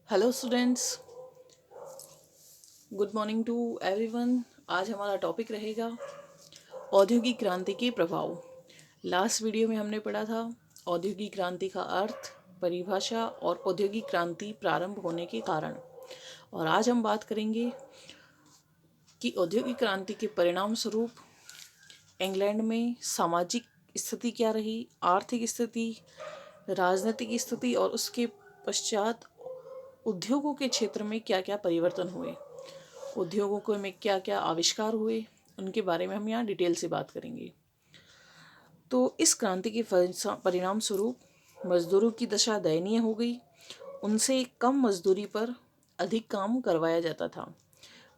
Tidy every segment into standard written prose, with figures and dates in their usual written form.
Hello students, good morning to everyone. आज हमारा topic रहेगा औद्योगिक क्रांति के प्रभाव। लास्ट वीडियो में हमने पढ़ा था औद्योगिक क्रांति का अर्थ, परिभाषा और औद्योगिक क्रांति प्रारंभ होने के कारण। और आज हम बात करेंगे कि औद्योगिक क्रांति के परिणाम स्वरूप इंग्लैंड में सामाजिक स्थिति क्या रही, आर्थिक स्थिति, राजनीतिक स्थिति और उसके पश्चात उद्योगों के क्षेत्र में क्या क्या परिवर्तन हुए, उद्योगों को में क्या क्या आविष्कार हुए, उनके बारे में हम यहाँ डिटेल से बात करेंगे। तो इस क्रांति के परिणाम स्वरूप मजदूरों की दशा दयनीय हो गई। उनसे कम मजदूरी पर अधिक काम करवाया जाता था।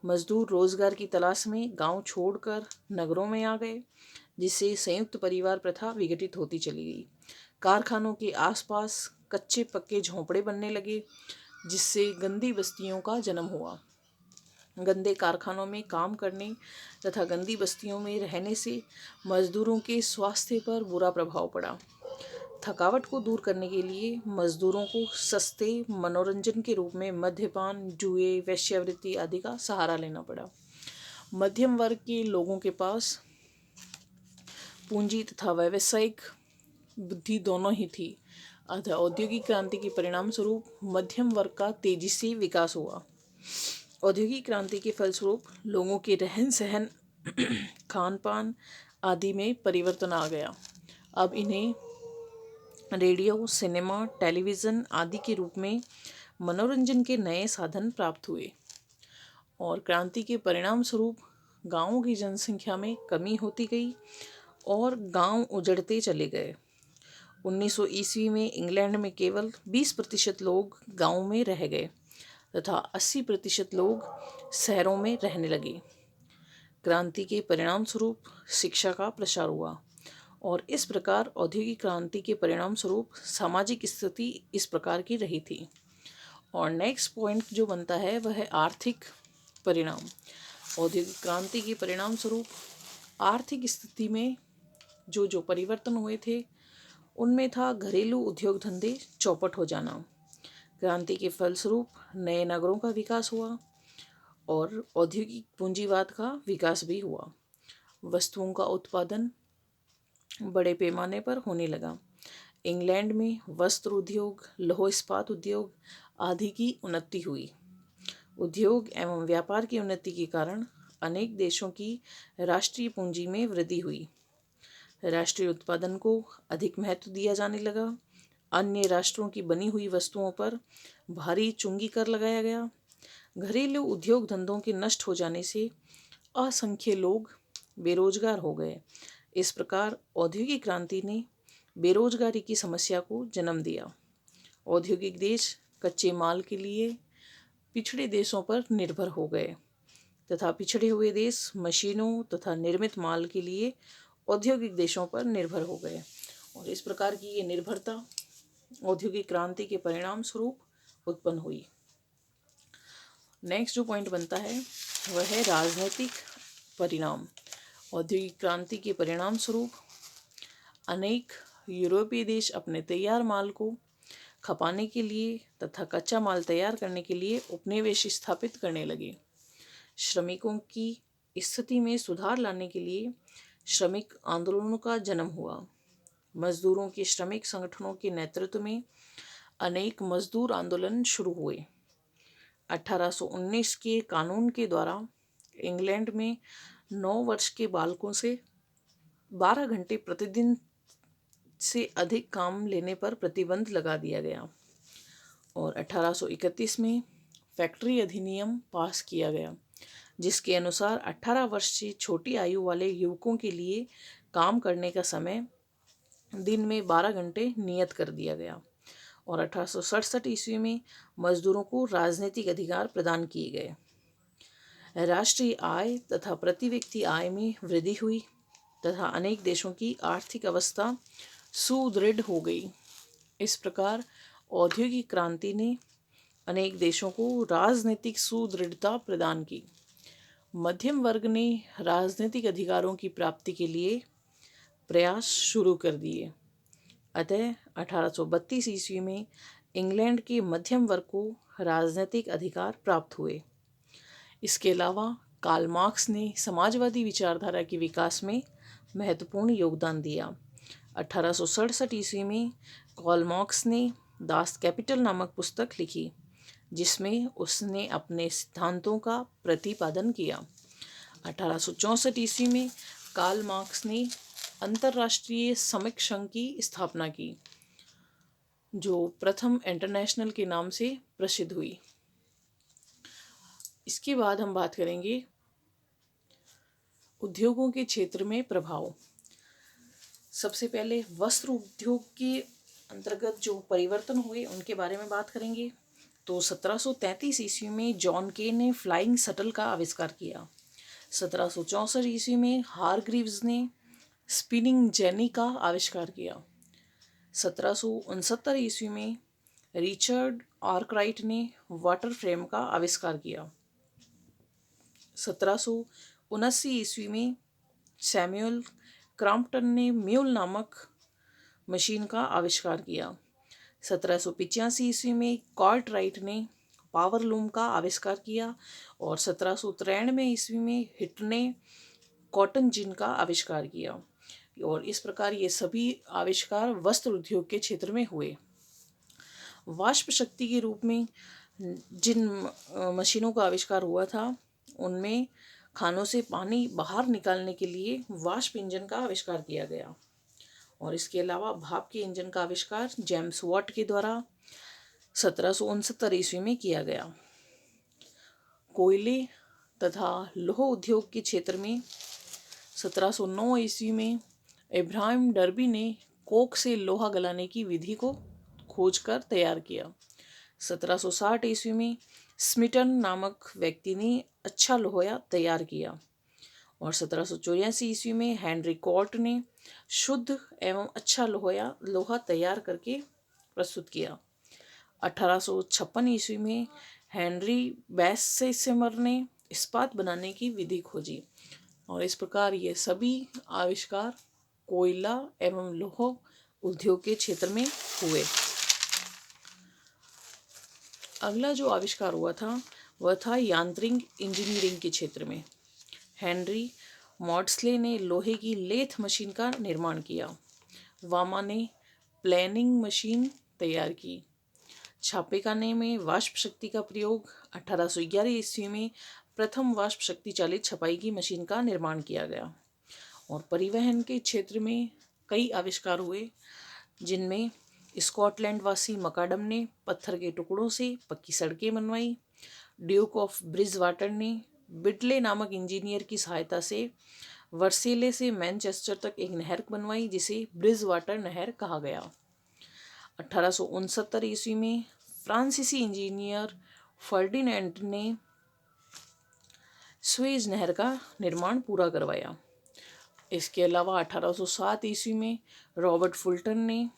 मजदूर रोजगार की तलाश में गांव छोड़कर नगरों में आ गए, जिससे संयुक्त परिवार प्रथा विघटित होती चली गई। कारखानों के आसपास कच्चे पक्के झोंपड़े बनने लगे, जिससे गंदी बस्तियों का जन्म हुआ। गंदे कारखानों में काम करने तथा गंदी बस्तियों में रहने से मजदूरों के स्वास्थ्य पर बुरा प्रभाव पड़ा। थकावट को दूर करने के लिए मजदूरों को सस्ते मनोरंजन के रूप में मद्यपान, जुए, वेश्यावृत्ति आदि का सहारा लेना पड़ा। मध्यम वर्ग के लोगों के पास पूंजी तथा व्यावसायिक बुद्धि दोनों ही थी। अतः औद्योगिक क्रांति के परिणाम स्वरूप मध्यम वर्ग का तेजी से विकास हुआ। औद्योगिक क्रांति के फलस्वरूप लोगों के रहन सहन, खान पान आदि में परिवर्तन आ गया। अब इन्हें रेडियो, सिनेमा, टेलीविज़न आदि के रूप में मनोरंजन के नए साधन प्राप्त हुए। और क्रांति के परिणाम स्वरूप गांवों की जनसंख्या में कमी होती गई और गांव उजड़ते चले गए। 1900 ईस्वी में इंग्लैंड में केवल 20% लोग गांव में रह गए तथा 80% लोग शहरों में रहने लगे। क्रांति के परिणाम स्वरूप शिक्षा का प्रसार हुआ और इस प्रकार औद्योगिक क्रांति के परिणाम स्वरूप सामाजिक स्थिति इस प्रकार की रही थी। और नेक्स्ट पॉइंट जो बनता है वह है आर्थिक परिणाम। औद्योगिक क्रांति के परिणाम स्वरूप आर्थिक स्थिति में जो परिवर्तन हुए थे उनमें था घरेलू उद्योग धंधे चौपट हो जाना। क्रांति के फलस्वरूप नए नगरों का विकास हुआ और औद्योगिक पूंजीवाद का विकास भी हुआ। वस्तुओं का उत्पादन बड़े पैमाने पर होने लगा। इंग्लैंड में वस्त्र उद्योग, लौह इस्पात उद्योग आदि की उन्नति हुई। उद्योग एवं व्यापार की उन्नति के कारण अनेक देशों की राष्ट्रीय पूंजी में वृद्धि हुई। राष्ट्रीय उत्पादन को अधिक महत्व दिया जाने लगा। अन्य राष्ट्रों की बनी हुई वस्तुओं पर भारी चुंगी कर लगाया गया। घरेलू उद्योग धंधों के नष्ट हो जाने से असंख्य लोग बेरोजगार हो गए। इस प्रकार औद्योगिक क्रांति ने बेरोजगारी की समस्या को जन्म दिया। औद्योगिक देश कच्चे माल के लिए पिछड़े देशों पर निर्भर हो गए तथा पिछड़े हुए देश मशीनों तथा निर्मित माल के लिए औद्योगिक देशों पर निर्भर हो गए। और इस प्रकार की ये निर्भरता औद्योगिक क्रांति के परिणाम स्वरूप उत्पन्न हुई। नेक्स्ट जो पॉइंट बनता है वह है राजनीतिक परिणाम। औद्योगिक क्रांति के परिणाम स्वरूप अनेक यूरोपीय देश अपने तैयार माल को खपाने के लिए तथा कच्चा माल तैयार करने के लिए उपनिवेश स्थापित करने लगे। श्रमिकों की स्थिति में सुधार लाने के लिए श्रमिक आंदोलनों का जन्म हुआ। मजदूरों के श्रमिक संगठनों के नेतृत्व में अनेक मजदूर आंदोलन शुरू हुए। 1819 के कानून के द्वारा इंग्लैंड में 9 वर्ष के बालकों से 12 घंटे प्रतिदिन से अधिक काम लेने पर प्रतिबंध लगा दिया गया। और 1831 में फैक्ट्री अधिनियम पास किया गया, जिसके अनुसार 18 वर्ष से छोटी आयु वाले युवकों के लिए काम करने का समय दिन में 12 घंटे नियत कर दिया गया। और 1867 ईस्वी में मजदूरों को राजनीतिक अधिकार प्रदान किए गए। राष्ट्रीय आय तथा प्रति व्यक्ति आय में वृद्धि हुई तथा अनेक देशों की आर्थिक अवस्था सुदृढ़ हो गई। इस प्रकार औद्योगिक क्रांति ने अनेक देशों को राजनीतिक सुदृढ़ता प्रदान की। मध्यम वर्ग ने राजनीतिक अधिकारों की प्राप्ति के लिए प्रयास शुरू कर दिए। अतः 1832 ईस्वी में इंग्लैंड के मध्यम वर्ग को राजनीतिक अधिकार प्राप्त हुए। इसके अलावा कार्ल मार्क्स ने समाजवादी विचारधारा के विकास में महत्वपूर्ण योगदान दिया। 1867 ईस्वी में कार्ल मार्क्स ने दास कैपिटल नामक पुस्तक लिखी, जिसमें उसने अपने सिद्धांतों का प्रतिपादन किया। 1864 ईस्वी में कार्ल मार्क्स ने अंतर्राष्ट्रीय श्रमिक संघ की स्थापना की, जो प्रथम इंटरनेशनल के नाम से प्रसिद्ध हुई। इसके बाद हम बात करेंगे उद्योगों के क्षेत्र में प्रभाव। सबसे पहले वस्त्र उद्योग के अंतर्गत जो परिवर्तन हुए उनके बारे में बात करेंगे। तो 1733 ईस्वी में जॉन के ने फ्लाइंग शटल का आविष्कार किया। 1764 ईस्वी में हारग्रीव्स ने स्पिनिंग जेनी का आविष्कार किया। 1769 ईस्वी में रिचर्ड आर्कराइट ने वाटर फ्रेम का आविष्कार किया। 1779 ईस्वी में सैमुअल क्रॉम्पटन ने म्यूल नामक मशीन का आविष्कार किया। 1785 ईस्वी में कार्टराइट ने पावर लूम का आविष्कार किया और 1793 ईस्वी में हिट ने कॉटन जिन का आविष्कार किया। और इस प्रकार ये सभी आविष्कार वस्त्र उद्योग के क्षेत्र में हुए। वाष्प शक्ति के रूप में जिन मशीनों का आविष्कार हुआ था, उनमें खानों से पानी बाहर निकालने के लिए वाष्प इंजन का आविष्कार किया गया। और इसके अलावा भाप के इंजन का आविष्कार जेम्स वाट के द्वारा 1769 ईस्वी में किया गया। कोयले तथा लौह उद्योग के क्षेत्र में 1709 ईस्वी में इब्राहिम डर्बी ने कोक से लोहा गलाने की विधि को खोजकर तैयार किया। 1760 ईस्वी में स्मिटन नामक व्यक्ति ने अच्छा लोहा तैयार किया और 1784 ईस्वी में हेनरी कॉर्ट ने शुद्ध एवं अच्छा लोहा तैयार करके प्रस्तुत किया। 1856 ईस्वी में हेनरी बेसेमर ने इस्पात बनाने की विधि खोजी। और इस प्रकार ये सभी आविष्कार कोयला एवं लौह उद्योग के क्षेत्र में हुए। अगला जो आविष्कार हुआ था वह था यांत्रिक इंजीनियरिंग के क्षेत्र में। हेनरी मॉड्सले ने लोहे की लेथ मशीन का निर्माण किया। वामा ने प्लेनिंग मशीन तैयार की। छापेखाने में वाष्प शक्ति का प्रयोग 1811 ईस्वी में प्रथम वाष्प शक्ति चालित छपाई की मशीन का निर्माण किया गया। और परिवहन के क्षेत्र में कई आविष्कार हुए, जिनमें स्कॉटलैंड वासी मकाडम ने पत्थर के टुकड़ों से पक्की सड़कें बनवाई। ड्यूक ऑफ ब्रिजवाटर ने बिटले नामक इंजीनियर की सहायता से वर्सेले से मैनचेस्टर तक एक नहर बनवाई, जिसे ब्रिजवाटर नहर कहा गया। 1869 ईस्वी में फ्रांसीसी इंजीनियर फर्डिनेंड ने सुएज नहर का निर्माण पूरा करवाया। इसके अलावा 1807 ईस्वी में रॉबर्ट फुल्टन ने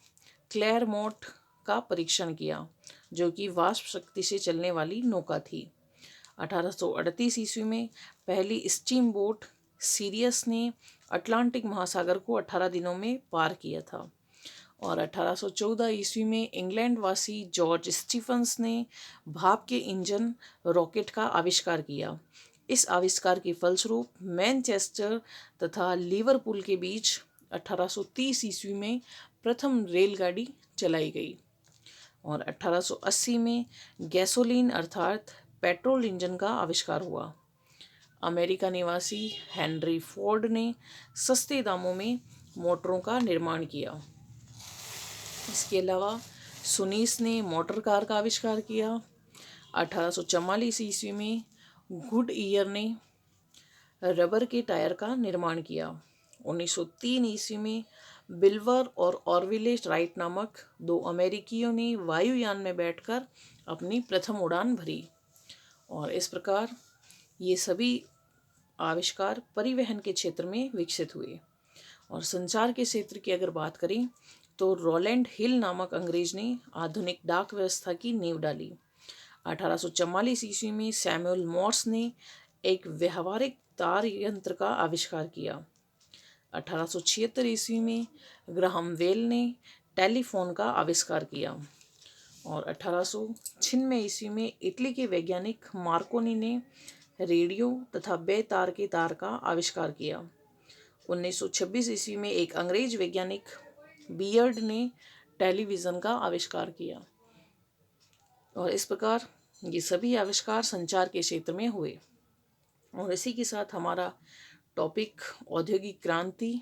क्लेयरमोंट का परीक्षण किया, जो कि वाष्प शक्ति से चलने वाली नौका थी। 1838 ईस्वी में पहली स्टीम बोट सीरियस ने अटलांटिक महासागर को 18 दिनों में पार किया था। और 1814 ईस्वी में इंग्लैंड वासी जॉर्ज स्टीफंस ने भाप के इंजन रॉकेट का आविष्कार किया। इस आविष्कार के फलस्वरूप मैनचेस्टर तथा लिवरपूल के बीच 1830 ईस्वी में प्रथम रेलगाड़ी चलाई गई। और 1880 में गैसोलीन अर्थात पेट्रोल इंजन का आविष्कार हुआ। अमेरिका निवासी हेनरी फोर्ड ने सस्ते दामों में मोटरों का निर्माण किया। इसके अलावा सुनीस ने मोटर कार का आविष्कार किया। 1844 ईस्वी में गुड ईयर ने रबर के टायर का निर्माण किया। 1903 ईस्वी में बिल्वर और ऑरविले राइट नामक दो अमेरिकियों ने वायुयान में बैठकर अपनी प्रथम उड़ान भरी। और इस प्रकार ये सभी आविष्कार परिवहन के क्षेत्र में विकसित हुए। और संचार के क्षेत्र की अगर बात करें तो रोलैंड हिल नामक अंग्रेज ने आधुनिक डाक व्यवस्था की नींव डाली। 1844 ईस्वी में सैमुअल मॉर्स ने एक व्यावहारिक तार यंत्र का आविष्कार किया। 1876 ईस्वी में ग्राहम बेल ने टेलीफोन का आविष्कार किया। और 1896 ईस्वी में इटली के वैज्ञानिक मार्कोनी ने रेडियो तथा बेतार के तार का आविष्कार किया। 1926 ईस्वी में एक अंग्रेज वैज्ञानिक बियर्ड ने टेलीविज़न का आविष्कार किया। और इस प्रकार ये सभी आविष्कार संचार के क्षेत्र में हुए। और इसी के साथ हमारा टॉपिक औद्योगिक क्रांति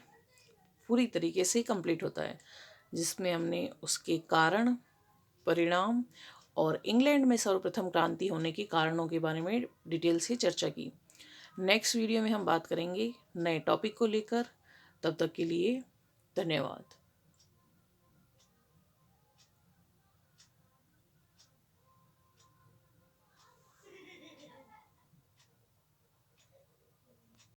पूरी तरीके से कंप्लीट होता है, जिसमें हमने उसके कारण, परिणाम और इंग्लैंड में सर्वप्रथम क्रांति होने के कारणों के बारे में डिटेल से चर्चा की। नेक्स्ट वीडियो में हम बात करेंगे नए टॉपिक को लेकर। तब तक के लिए धन्यवाद।